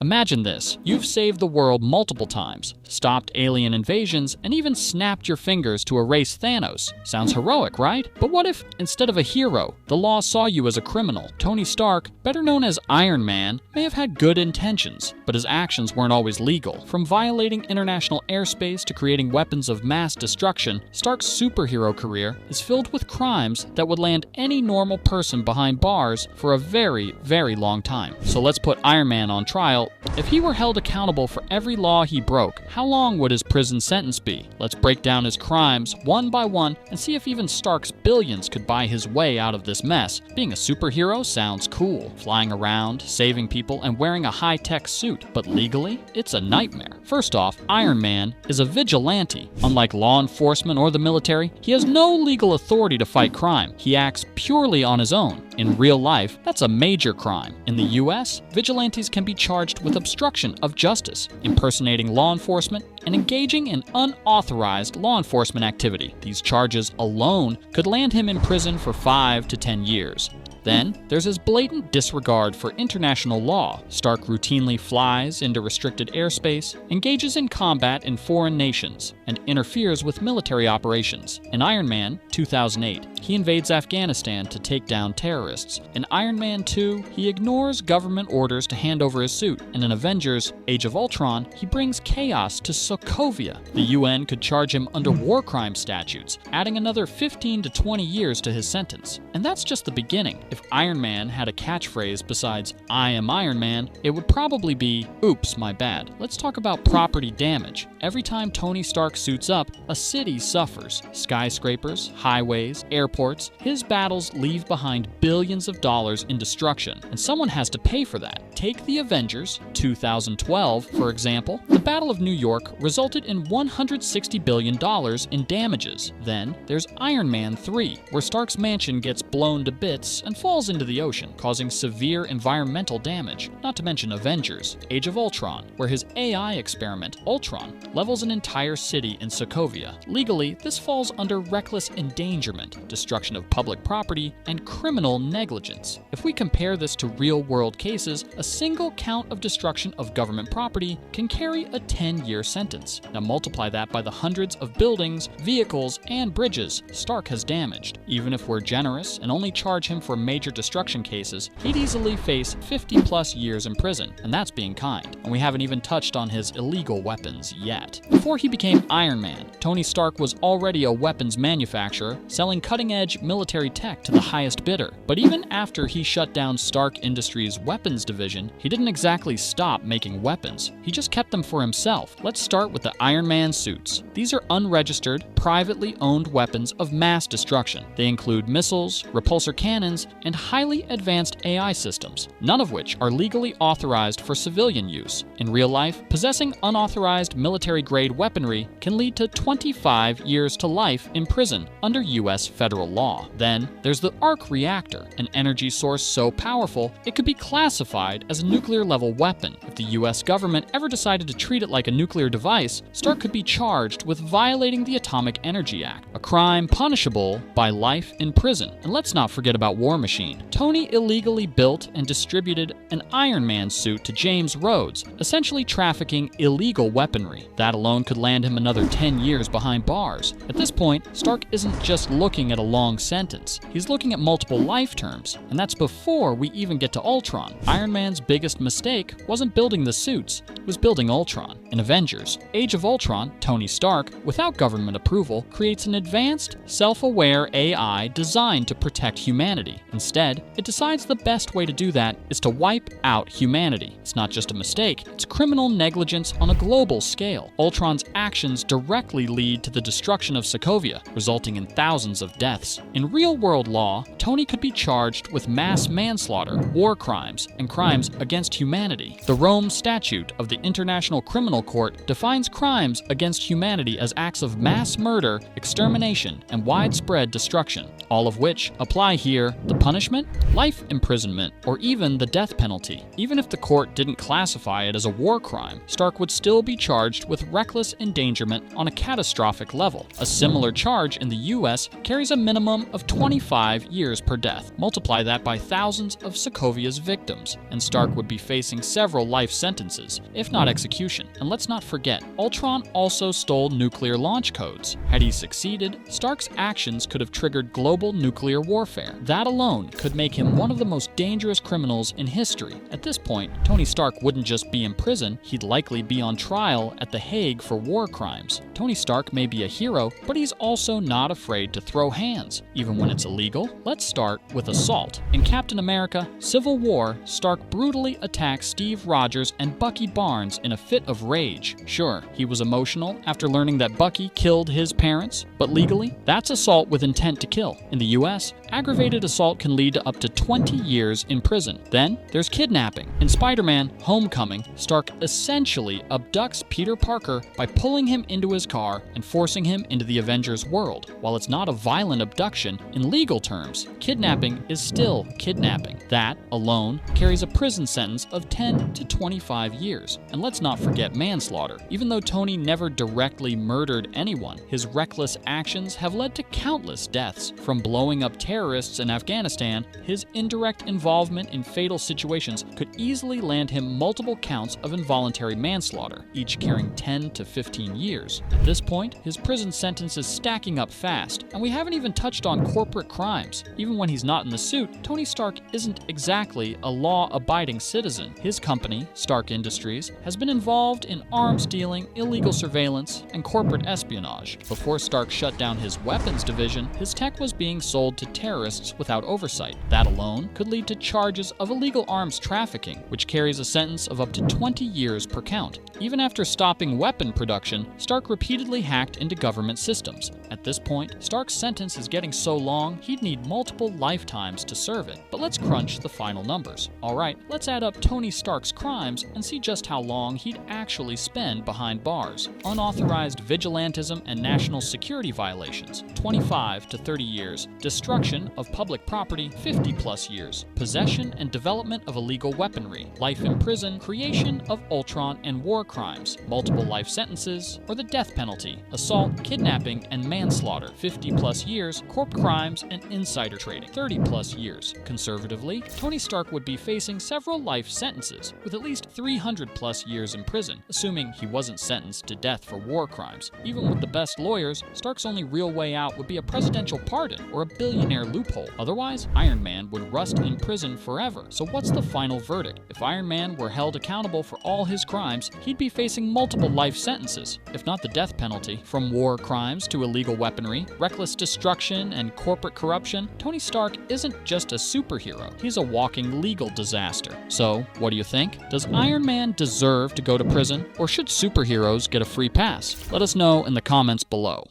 Imagine this. You've saved the world multiple times, stopped alien invasions, and even snapped your fingers to erase Thanos. Sounds heroic, right? But what if, instead of a hero, the law saw you as a criminal? Tony Stark, better known as Iron Man, may have had good intentions, but his actions weren't always legal. From violating international airspace to creating weapons of mass destruction, Stark's superhero career is filled with crimes that would land any normal person behind bars for a very, very long time. So let's put Iron Man on trial. If he were held accountable for every law he broke, how long would his prison sentence be? Let's break down his crimes one by one and see if even Stark's billions could buy his way out of this mess. Being a superhero sounds cool, flying around, saving people, and wearing a high-tech suit, but legally, it's a nightmare. First off, Iron Man is a vigilante. Unlike law enforcement or the military, he has no legal authority to fight crime. He acts purely on his own. In real life, that's a major crime. In the US, vigilantes can be charged with obstruction of justice, impersonating law enforcement, and engaging in unauthorized law enforcement activity. These charges alone could land him in prison for 5 to 10 years. Then, there's his blatant disregard for international law. Stark routinely flies into restricted airspace, engages in combat in foreign nations, and interferes with military operations. In Iron Man 2008, he invades Afghanistan to take down terrorists. In Iron Man 2, he ignores government orders to hand over his suit. And in Avengers Age of Ultron, he brings chaos to Sokovia. The UN could charge him under war crime statutes, adding another 15 to 20 years to his sentence. And that's just the beginning. If Iron Man had a catchphrase besides "I am Iron Man," it would probably be, "Oops, my bad." Let's talk about property damage. Every time Tony Stark suits up, a city suffers. Skyscrapers, highways, airports. His battles leave behind billions of dollars in destruction, and someone has to pay for that. Take the Avengers 2012, for example. The Battle of New York resulted in $160 billion in damages. Then there's Iron Man 3, where Stark's mansion gets blown to bits and falls into the ocean, causing severe environmental damage. Not to mention Avengers Age of Ultron, where his AI experiment, Ultron, levels an entire city in Sokovia. Legally, this falls under reckless endangerment, destruction of public property, and criminal negligence. If we compare this to real-world cases, a single count of destruction of government property can carry a 10-year sentence. Now multiply that by the hundreds of buildings, vehicles, and bridges Stark has damaged. Even if we're generous and only charge him for major destruction cases, he'd easily face 50-plus years in prison, and that's being kind. And we haven't even touched on his illegal weapons yet. Before he became Iron Man, Tony Stark was already a weapons manufacturer, selling cutting-edge military tech to the highest bidder. But even after he shut down Stark Industries' weapons division, he didn't exactly stop making weapons. He just kept them for himself. Let's start with the Iron Man suits. These are unregistered, privately owned weapons of mass destruction. They include missiles, repulsor cannons, and highly advanced AI systems, none of which are legally authorized for civilian use. In real life, possessing unauthorized military-grade weaponry can lead to 25 years to life in prison under US federal law. Then, there's the arc reactor, an energy source so powerful it could be classified as a nuclear-level weapon. If the US government ever decided to treat it like a nuclear device, Stark could be charged with violating the Atomic Energy Act, a crime punishable by life in prison. And let's not forget about War Machine. Tony illegally built and distributed an Iron Man suit to James Rhodes, essentially trafficking illegal weaponry. That alone could land him another 10 years behind bars. At this point, Stark isn't just looking at a long sentence. He's looking at multiple life terms, and that's before we even get to Ultron. Iron Man's biggest mistake wasn't building the suits, it was building Ultron. In Avengers Age of Ultron, Tony Stark, without government approval, creates an advanced, self-aware AI designed to protect humanity. Instead, it decides the best way to do that is to wipe out humanity. It's not just a mistake, it's criminal negligence on a global scale. Ultron's actions directly lead to the destruction of Sokovia, resulting in thousands of deaths. In real-world law, Tony could be charged with mass manslaughter, war crimes, and crimes against humanity. The Rome Statute of of the International Criminal Court defines crimes against humanity as acts of mass murder, extermination, and widespread destruction, all of which apply here. The punishment? Life imprisonment, or even the death penalty. Even if the court didn't classify it as a war crime, Stark would still be charged with reckless endangerment on a catastrophic level. A similar charge in the US carries a minimum of 25 years per death. Multiply that by thousands of Sokovia's victims, and Stark would be facing several life sentences, if not execution. And let's not forget, Ultron also stole nuclear launch codes. Had he succeeded, Stark's actions could have triggered global nuclear warfare. That alone could make him one of the most dangerous criminals in history. At this point, Tony Stark wouldn't just be in prison, he'd likely be on trial at The Hague for war crimes. Tony Stark may be a hero, but he's also not afraid to throw hands, even when it's illegal. Let's start with assault. In Captain America: Civil War, Stark brutally attacks Steve Rogers and Bucky Barnes in a fit of rage. Sure, he was emotional after learning that Bucky killed his parents, but legally, that's assault with intent to kill. In the US, aggravated assault can lead to up to 20 years in prison. Then, there's kidnapping. In Spider-Man: Homecoming, Stark essentially abducts Peter Parker by pulling him into his car and forcing him into the Avengers world. While it's not a violent abduction, in legal terms, kidnapping is still kidnapping. That, alone, carries a prison sentence of 10 to 25 years. And let's not forget manslaughter. Even though Tony never directly murdered anyone, his reckless actions have led to countless deaths. From blowing up terrorists in Afghanistan, his indirect involvement in fatal situations could easily land him multiple counts of involuntary manslaughter, each carrying 10 to 15 years. At this point, his prison sentence is stacking up fast, and we haven't even touched on corporate crimes. Even when he's not in the suit, Tony Stark isn't exactly a law-abiding citizen. His company, Stark Industries, has been involved in arms dealing, illegal surveillance, and corporate espionage. Before Stark shut down his weapons division, his tech was being sold to terrorists without oversight. That alone could lead to charges of illegal arms trafficking, which carries a sentence of up to 20 years per count. Even after stopping weapon production, Stark repeatedly hacked into government systems. At this point, Stark's sentence is getting so long, he'd need multiple lifetimes to serve it. But let's crunch the final numbers. Alright, let's add up Tony Stark's crimes and see just how long he'd actually spend behind bars. Unauthorized vigilantism and national security violations, 25 to 30 years. Destruction of public property, 50 plus years. Possession and development of illegal weaponry, life in prison, creation of Ultron and war crimes, multiple life sentences, or the death penalty, assault, kidnapping, and manslaughter, 50 plus years, corp crimes, and insider trading, 30 plus years. Conservatively, Tony Stark would be facing several life sentences, with at least 300 plus years in prison, assuming he wasn't sentenced to death for war crimes. Even with the best lawyers, Stark's only real way out would be a presidential pardon or a billionaire loophole. Otherwise, Iron Man would rust in prison forever. So what's the final verdict? If Iron Man were held accountable for all his crimes, he'd be facing multiple life sentences, if not the death penalty. From war crimes to illegal weaponry, reckless destruction, and corporate corruption, Tony Stark isn't just a superhero, he's a walking legal disaster. So, what do you think? Does Iron Man deserve to go to prison, or should superheroes get a free pass? Let us know in the comments below.